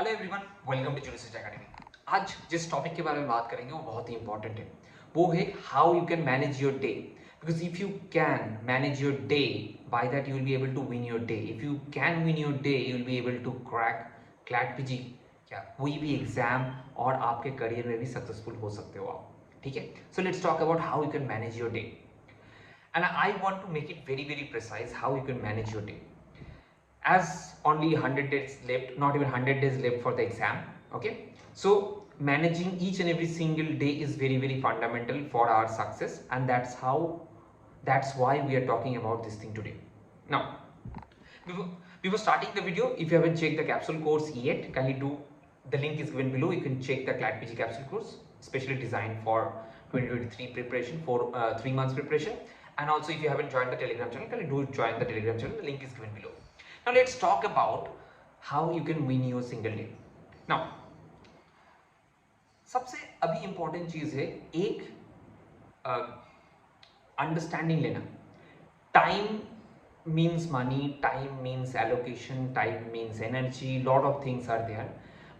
Hello everyone, welcome to research academy. आज जिस topic के बारे में बात करेंगे वो बहुत ही इंपॉर्टेंट है। वो है how you can manage your day. Because if you can manage your day, by that you will be able to win your day. If you can win your day, you will be able to crack CLAT PG, क्या कोई भी exam, और आपके career में भी successful हो सकते हो आप। ठीक है, so let's talk about how you can manage your day, and I want to make it very very precise how you can manage your day, as only 100 days left, not even 100 days left for the exam. Okay, so managing each and every single day is very very fundamental for our success, and that's why we are talking about this thing today. Now, before starting the video, if you haven't checked the capsule course yet, kindly do. The link is given below. You can check the CLAT PG capsule course, specially designed for 2023 preparation, for 3 months preparation. And also, if you haven't joined the Telegram channel, kindly do join the Telegram channel. The link is given below. Now let's talk about how you can win your single day. Now, सबसे अभी important चीज है एक understanding लेना। Time means money, time means allocation, time means energy, lot of things are there.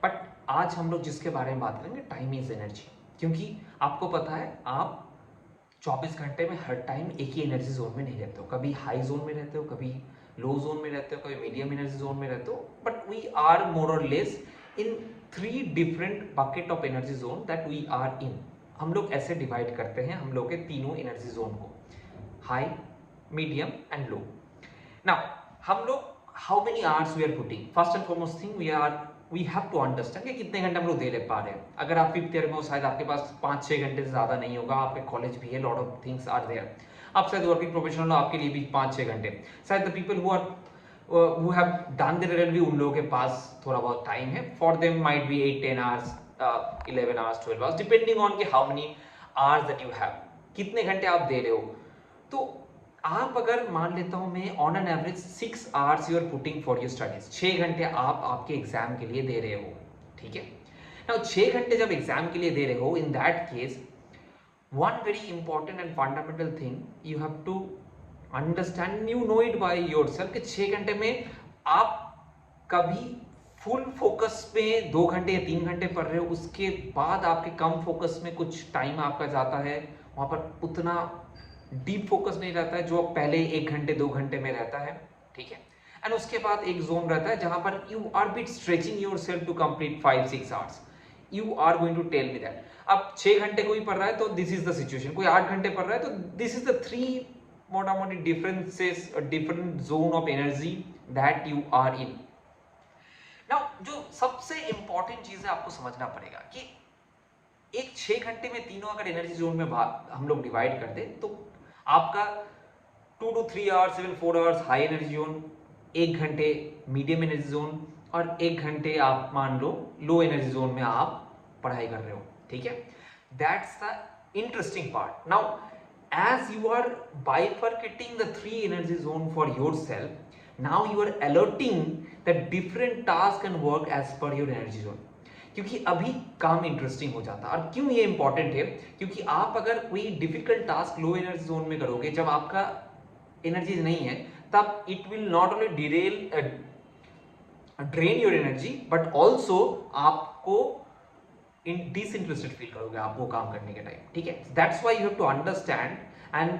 But आज हम लोग जिसके बारे में बात करेंगे, टाइम इज एनर्जी। क्योंकि आपको पता है, आप 24 घंटे में हर टाइम एक ही एनर्जी जोन में नहीं रहते हो। कभी हाई जोन में रहते हो, कभी लो जोन में रहते हो, कभी मीडियम एनर्जी जोन में रहते हो। बट वी आर मोर और less in 3 different bucket of energy zone that we are in. हम लोग ऐसे डिवाइड करते हैं हम लोग के तीनों एनर्जी जोन को, high, medium and low. Now हम लोग how many hours we are putting, first and foremost thing we have to understand कि कितने घंटे हम लोग दे पा रहे हैं। अगर आप 5th ईयर में हो, शायद आपके पास 5-6 घंटे से ज्यादा नहीं होगा, आपके कॉलेज भी है, lot of things are there. आप शायद वर्किंग प्रोफेशनल हो, आपके लिए भी 5-6 घंटे। शायद the people who have done their LLB, उन लोगों के पास थोड़ा बहुत टाइम है। For them might be 8-10 hours, 11 hours, 12 hours, depending on कि how many hours that you have, कितने घंटे आप दे रहे हो। तो आप अगर मान लेता हूं मैं, on an average 6 hours you are putting for your studies. 6 घंटे आप आपके एग्जाम के लिए दे रहे हो। ठीक है, नाउ 6 घंटे जब एग्जाम के लिए दे रहे हो, in that case one very important and fundamental thing you have to understand, you know it by yourself, कि 6 घंटे में आप कभी फुल फोकस में 2 घंटे या 3 घंटे पढ़ रहे हो, उसके बाद आपके कम फोकस में कुछ टाइम आपका जाता है, वहां पर उतना डीप फोकस नहीं रहता है जो पहले 1 घंटे 2 घंटे में रहता है। ठीक है, एंड उसके बाद एक जोन रहता है जहां पर you are bit stretching yourself to complete 5-6 hours. You are going to tell me that अब 6 घंटे कोई पढ़ रहा है तो दिस इज द सिचुएशन, कोई 8 घंटे पढ़ रहा है तो दिस इज द 3 मोटा मोटी differences, different zone of energy that you are in. Now जो सबसे इंपॉर्टेंट चीज है आपको समझना पड़ेगा कि एक 6 घंटे में तीनों अगर एनर्जी जोन में हम लोग डिवाइड कर दें तो आपका 2 to 3 hours, even 4 hours high energy zone, 1 घंटे मीडियम एनर्जी जोन, और 1 घंटे आप मान लो लो एनर्जी जोन में आप पढ़ाई कर रहे हो। ठीक है, that's the interesting part. Now as you are bifurcating the 3 energy zone for yourself, now you are alerting that different tasks can work as per your energy zone। क्योंकि अभी काम इंटरेस्टिंग हो जाता है। और क्यों ये इंपॉर्टेंट है, क्योंकि आप अगर कोई difficult task low energy zone में करोगे, जब आपका एनर्जी नहीं है, तब it will not only drain your energy, but also आपको डिसइंटरेस्टेड फील करोगे आप वो काम करने के टाइम। ठीक है, that's why you have to understand, and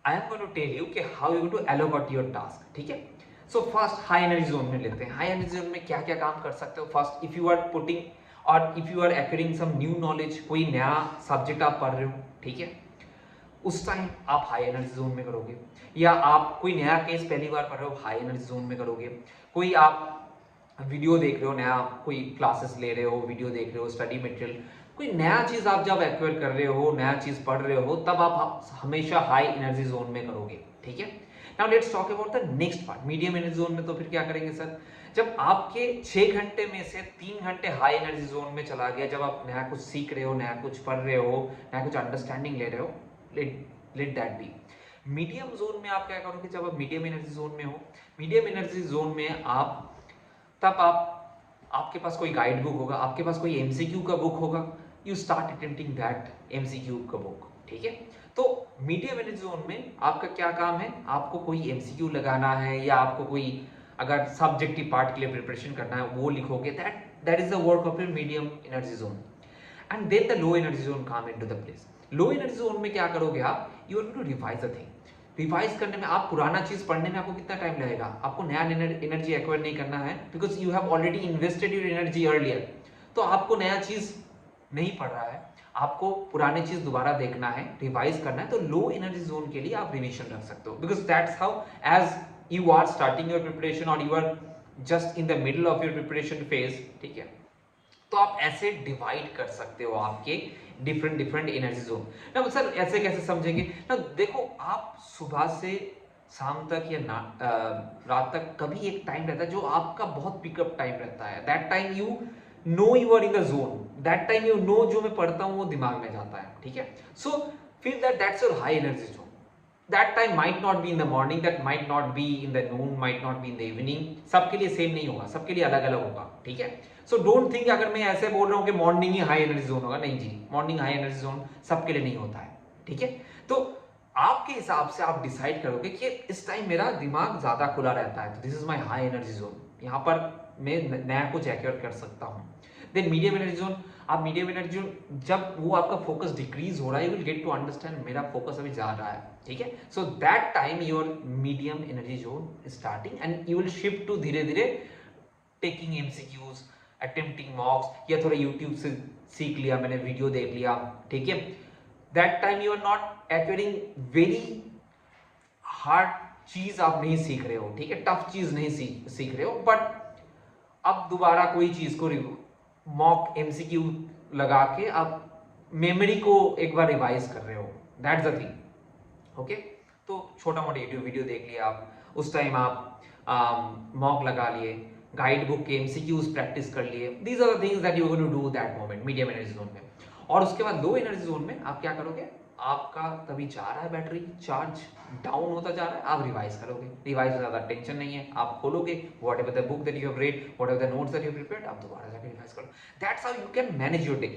I am going to tell you कि how you going to allocate your task. ठीक है, so first high energy zone में लेते हैं। हाई एनर्जी जोन में क्या क्या काम कर सकते हो। First, if you are putting और if you are acquiring some new knowledge, कोई नया सब्जेक्ट आप पढ़ रहे हो, ठीक है, उस टाइम आप हाई एनर्जी जोन में करोगे। या आप कोई नया केस पहली बार पढ़ रहे हो, हाई एनर्जी जोन में करोगे। कोई आप वीडियो देख रहे हो, नया कोई क्लासेस ले रहे हो, वीडियो देख रहे हो, स्टडी मटेरियल, कोई नया चीज आप जब एक्वायर कर रहे हो, नया चीज पढ़ रहे हो, तब आप हमेशा हाई एनर्जी जोन में करोगे। ठीक है, now let's talk about the next part, medium energy zone में। तो फिर क्या करेंगे सर, जब आपके 6 घंटे में से 3 घंटे हाई एनर्जी जोन में चला गया, जब आप नया कुछ सीख रहे हो, नया कुछ पढ़ रहे हो, नया कुछ अंडरस्टैंडिंग ले रहे हो, let that be. Medium zone में आप क्या करोगे, जब आप मीडियम एनर्जी जोन में हो, मीडियम एनर्जी जोन में आप तब आपके पास कोई गाइड बुक होगा, आपके पास कोई एमसीक्यू का बुक होगा, you start attempting that MCQ का बुक। ठीक है, तो मीडियम एनर्जी जोन में आपका क्या काम है, आपको कोई एमसीक्यू लगाना है, या आपको कोई अगर सब्जेक्टिव पार्ट के लिए प्रिपरेशन करना है वो लिखोगे, that is the work of your medium energy zone. And then the low energy zone come into the place. Low energy zone में क्या करोगे आप, you are going to revise the thing. Revise करने में, आप पुराना चीज पढ़ने में आपको कितना टाइम लगेगा, आपको नया एनर्जी एक्वायर नहीं करना है, because you have already invested your energy earlier. तो आपको नया चीज नहीं पढ़ रहा है, आपको पुराने चीज दोबारा देखना है, रिवाइज करना है. तो लो एनर्जी जोन के लिए आप रिवीजन रख सकते हो, because that's how, as you are starting your preparation और you are just in the middle of your preparation phase, ठीक है, तो आप ऐसे डिवाइड कर सकते हो आपके डिफरेंट डिफरेंट एनर्जी जोन. ना सर ऐसे कैसे समझेंगे ना, देखो आप सुबह से शाम तक या रात तक कभी एक टाइम रहता है जो आपका बहुत पिकअप टाइम रहता है. That time you know you are in the zone, that time you know जो मैं पढ़ता हूँ वो दिमाग में जाता है, ठीक है. So feel that that's your high energy zone. That time might not be in the morning, that might not be in the noon, might not be in the evening. सबके लिए सेम नहीं होगा, सबके लिए अलग अलग होगा, ठीक है. सो डोंट थिंक अगर मैं ऐसे बोल रहा हूँ कि मॉर्निंग ही हाई एनर्जी जोन होगा, नहीं जी, मॉर्निंग हाई एनर्जी जोन सबके लिए नहीं होता है, ठीक है. तो आपके हिसाब से आप डिसाइड करोगे कि इस टाइम मेरा दिमाग ज्यादा खुला रहता है, तो this is my high energy zone, यहाँ पर मैं नया कुछ एक्वायर कर सकता हूँ. देन मीडियम एनर्जी जोन, आप मीडियम एनर्जी जोन जब वो आपका फोकस डिक्रीज हो रहा है, you will get to understand मेरा फोकस अभी जा रहा है, ठीक है. So that time your medium energy zone starting and you will shift to धीरे धीरे टेकिंग एमसीक्यूज, अटेम्प्टिंग मॉक्स, या थोड़ा यूट्यूब से सीख लिया मैंने, वीडियो देख लिया, ठीक है. That time you are not acquiring very hard चीज, आप नहीं सीख रहे हो, ठीक है, टफ चीज नहीं सीख रहे हो, बट अब दोबारा कोई चीज को मॉक एमसीक्यू लगा के आप मेमोरी को एक बार रिवाइज कर रहे हो, दैट्स द थिंग, ओके. तो छोटा मोटा यूट्यूब वीडियो देख लिया आप, उस टाइम आप मॉक लगा लिए, गाइड बुक के एमसीक्यूज प्रैक्टिस कर लिए. These are the things that you are going to do that moment medium energy zone में. और उसके बाद लो एनर्जी जोन में आप क्या करोगे, आपका तभी जा रहा है बैटरी चार्ज डाउन होता जा रहा है, आप रिवाइज करोगे. रिवाइज में ज्यादा टेंशन नहीं है, आप खोलोगे whatever the book that you have read, whatever the notes that you prepared, आप दोबारा जाकर रिवाइज करो. That's how you can manage your day.